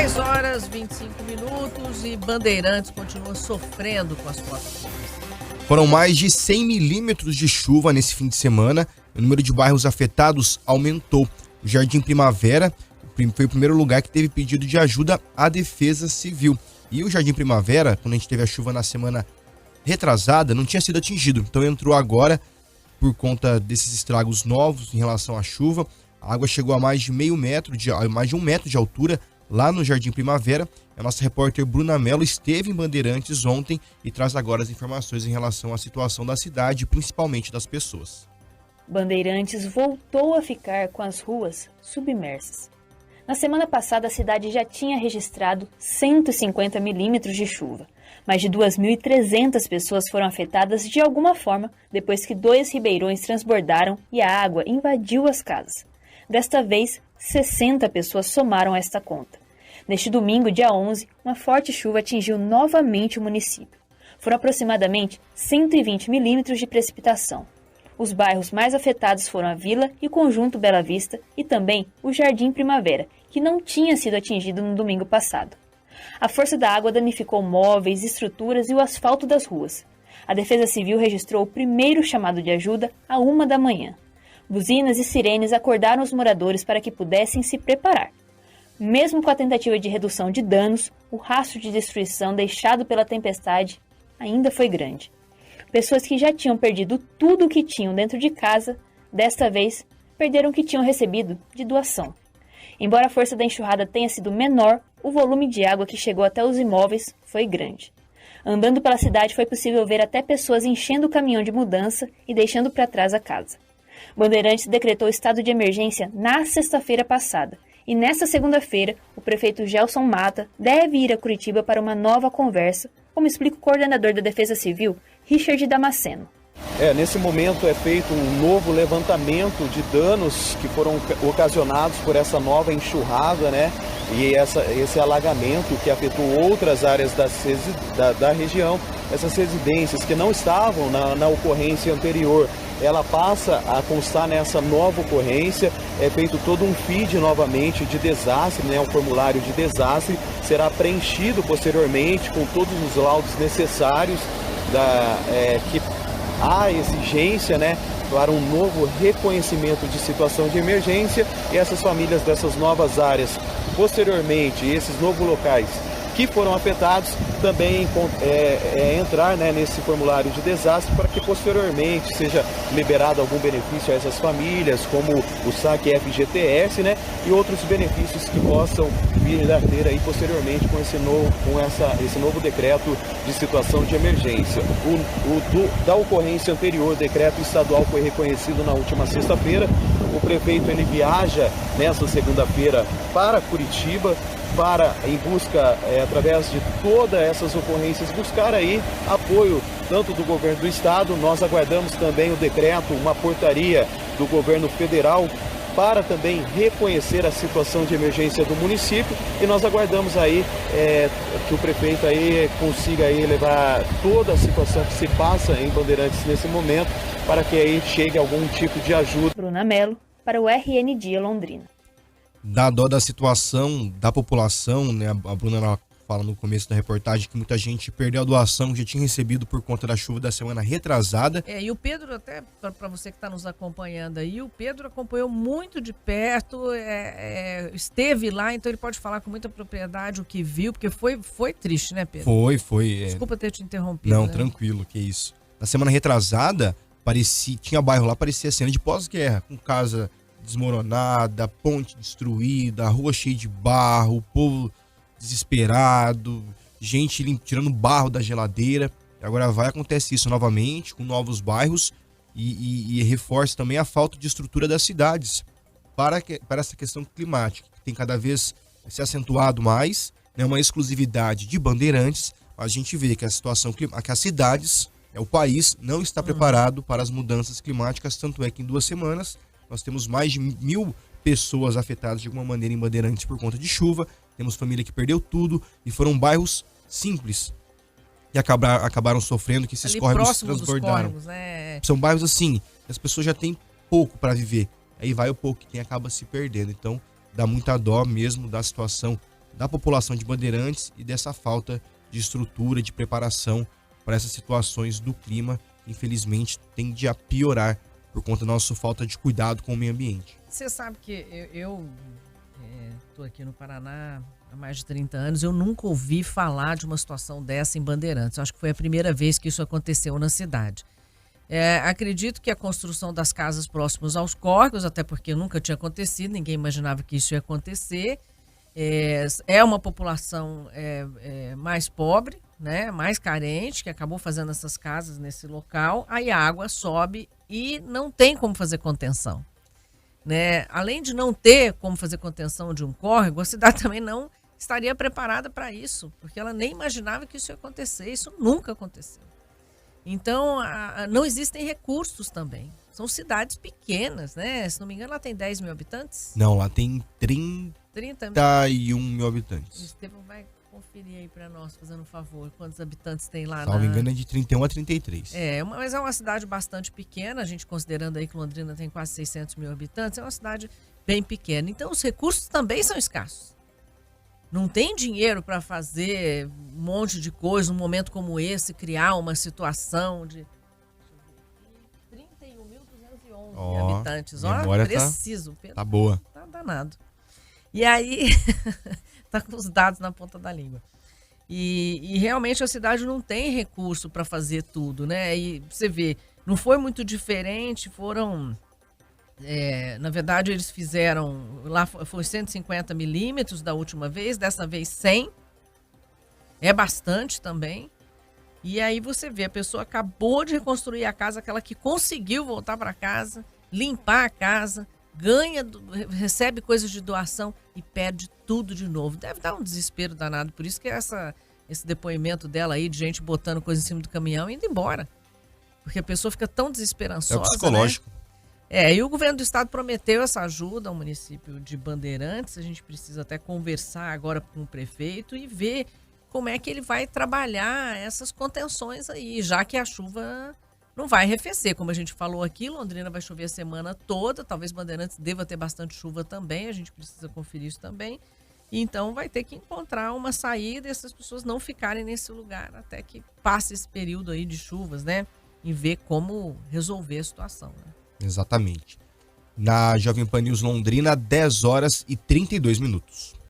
10 horas 25 minutos e Bandeirantes continua sofrendo com as suas chuvas. Foram mais de 100 milímetros de chuva nesse fim de semana. O número de bairros afetados aumentou. O Jardim Primavera foi o primeiro lugar que teve pedido de ajuda à Defesa Civil. E o Jardim Primavera, quando a gente teve a chuva na semana retrasada, não tinha sido atingido. Então entrou agora por conta desses estragos novos em relação à chuva. A água chegou a mais de mais de 1 metro de altura lá no Jardim Primavera. A nossa repórter Bruna Mello esteve em Bandeirantes ontem e traz agora as informações em relação à situação da cidade, principalmente das pessoas. Bandeirantes voltou a ficar com as ruas submersas. Na semana passada, a cidade já tinha registrado 150 milímetros de chuva. Mais de 2.300 pessoas foram afetadas de alguma forma depois que 2 ribeirões transbordaram e a água invadiu as casas. Desta vez, 60 pessoas somaram a esta conta. Neste domingo, dia 11, uma forte chuva atingiu novamente o município. Foram aproximadamente 120 milímetros de precipitação. Os bairros mais afetados foram a Vila e o Conjunto Bela Vista e também o Jardim Primavera, que não tinha sido atingido no domingo passado. A força da água danificou móveis, estruturas e o asfalto das ruas. A Defesa Civil registrou o primeiro chamado de ajuda à 1 da manhã. Buzinas e sirenes acordaram os moradores para que pudessem se preparar. Mesmo com a tentativa de redução de danos, o rastro de destruição deixado pela tempestade ainda foi grande. Pessoas que já tinham perdido tudo o que tinham dentro de casa, desta vez, perderam o que tinham recebido de doação. Embora a força da enxurrada tenha sido menor, o volume de água que chegou até os imóveis foi grande. Andando pela cidade foi possível ver até pessoas enchendo o caminhão de mudança e deixando para trás a casa. Bandeirantes decretou estado de emergência na sexta-feira passada e nesta segunda-feira o prefeito Gelson Mata deve ir a Curitiba para uma nova conversa, como explica o coordenador da Defesa Civil, Richard Damasceno. Nesse momento é feito um novo levantamento de danos que foram ocasionados por essa nova enxurrada, né? E esse alagamento que afetou outras áreas da região. Essas residências que não estavam na ocorrência anterior, ela passa a constar nessa nova ocorrência. É feito todo um feed novamente de desastre, né? Um formulário de desastre será preenchido posteriormente com todos os laudos necessários que há exigência, né, para um novo reconhecimento de situação de emergência, e essas famílias dessas novas áreas, posteriormente, esses novos locais que foram afetados, também entrar, né, nesse formulário de desastre para que posteriormente seja liberado algum benefício a essas famílias, como o saque FGTS, né, e outros benefícios que possam vir a ter aí posteriormente com esse novo decreto de situação de emergência. Da ocorrência anterior, o decreto estadual foi reconhecido na última sexta-feira. O prefeito ele viaja nessa segunda-feira para Curitiba em busca, através de todas essas ocorrências, buscar aí apoio tanto do governo do estado. Nós aguardamos também o decreto, uma portaria do governo federal para também reconhecer a situação de emergência do município, e nós aguardamos aí que o prefeito aí consiga aí levar toda a situação que se passa em Bandeirantes nesse momento para que aí chegue algum tipo de ajuda. Bruna Mello, para o RN Dia Londrina. Da dó da situação da população, né? A Bruna fala no começo da reportagem que muita gente perdeu a doação que já tinha recebido por conta da chuva da semana retrasada. E o Pedro, até para você que está nos acompanhando aí, o Pedro acompanhou muito de perto, esteve lá, então ele pode falar com muita propriedade o que viu, porque foi triste, né, Pedro? Foi. Desculpa ter te interrompido. Não, né? Tranquilo, que isso. Na semana retrasada, tinha bairro lá, parecia cena de pós-guerra, com casa desmoronada, ponte destruída, rua cheia de barro, o povo desesperado, gente tirando barro da geladeira. Agora acontece isso novamente com novos bairros e reforça também a falta de estrutura das cidades para essa questão climática, que tem cada vez se acentuado mais, né, uma exclusividade de Bandeirantes. A gente vê que a situação, que as cidades, o país não está preparado para as mudanças climáticas, tanto é que em 2 semanas nós temos mais de 1.000 pessoas afetadas de alguma maneira em Bandeirantes por conta de chuva. Temos família que perdeu tudo e foram bairros simples que acabaram sofrendo, que esses córregos transbordaram. São bairros assim, que as pessoas já têm pouco para viver. Aí vai o pouco que tem, acaba se perdendo. Então dá muita dó mesmo da situação da população de Bandeirantes e dessa falta de estrutura, de preparação para essas situações do clima, que infelizmente tende a piorar por conta da nossa falta de cuidado com o meio ambiente. Você sabe que eu tô aqui no Paraná há mais de 30 anos, eu nunca ouvi falar de uma situação dessa em Bandeirantes. Eu acho que foi a primeira vez que isso aconteceu na cidade. Acredito que a construção das casas próximas aos córregos, até porque nunca tinha acontecido, ninguém imaginava que isso ia acontecer. É uma população mais pobre, né, mais carente, que acabou fazendo essas casas nesse local. Aí a água sobe e não tem como fazer contenção. Né? Além de não ter como fazer contenção de um córrego, a cidade também não estaria preparada para isso, porque ela nem imaginava que isso ia acontecer. Isso nunca aconteceu. Então, não existem recursos também. São cidades pequenas, né? Se não me engano, lá tem 10 mil habitantes? Não, lá tem 31 mil habitantes. O Estevão vai conferir aí para nós, fazendo um favor, quantos habitantes tem lá. Se não me engano, é de 31 a 33. Mas é uma cidade bastante pequena, a gente considerando aí que Londrina tem quase 600 mil habitantes, é uma cidade bem pequena. Então, os recursos também são escassos. Não tem dinheiro para fazer um monte de coisa, num momento como esse, criar uma situação de 31.211 habitantes. Ó, preciso. Tá boa. Tá danado. E aí, tá com os dados na ponta da língua. E realmente a cidade não tem recurso para fazer tudo, né? E você vê, não foi muito diferente, foram... na verdade, eles fizeram, lá foi 150 milímetros da última vez, dessa vez 100. É bastante também. E aí você vê, a pessoa acabou de reconstruir a casa, aquela que conseguiu voltar para casa, limpar a casa, recebe coisas de doação e perde tudo de novo. Deve dar um desespero danado, por isso que esse depoimento dela aí, de gente botando coisa em cima do caminhão e indo embora. Porque a pessoa fica tão desesperançosa, é o psicológico. Né? E o governo do estado prometeu essa ajuda ao município de Bandeirantes. A gente precisa até conversar agora com o prefeito e ver como é que ele vai trabalhar essas contenções aí, já que a chuva não vai arrefecer. Como a gente falou aqui, Londrina vai chover a semana toda, talvez Bandeirantes deva ter bastante chuva também, a gente precisa conferir isso também. Então vai ter que encontrar uma saída e essas pessoas não ficarem nesse lugar até que passe esse período aí de chuvas, né? E ver como resolver a situação, né? Exatamente. Na Jovem Pan News Londrina, 10 horas e 32 minutos.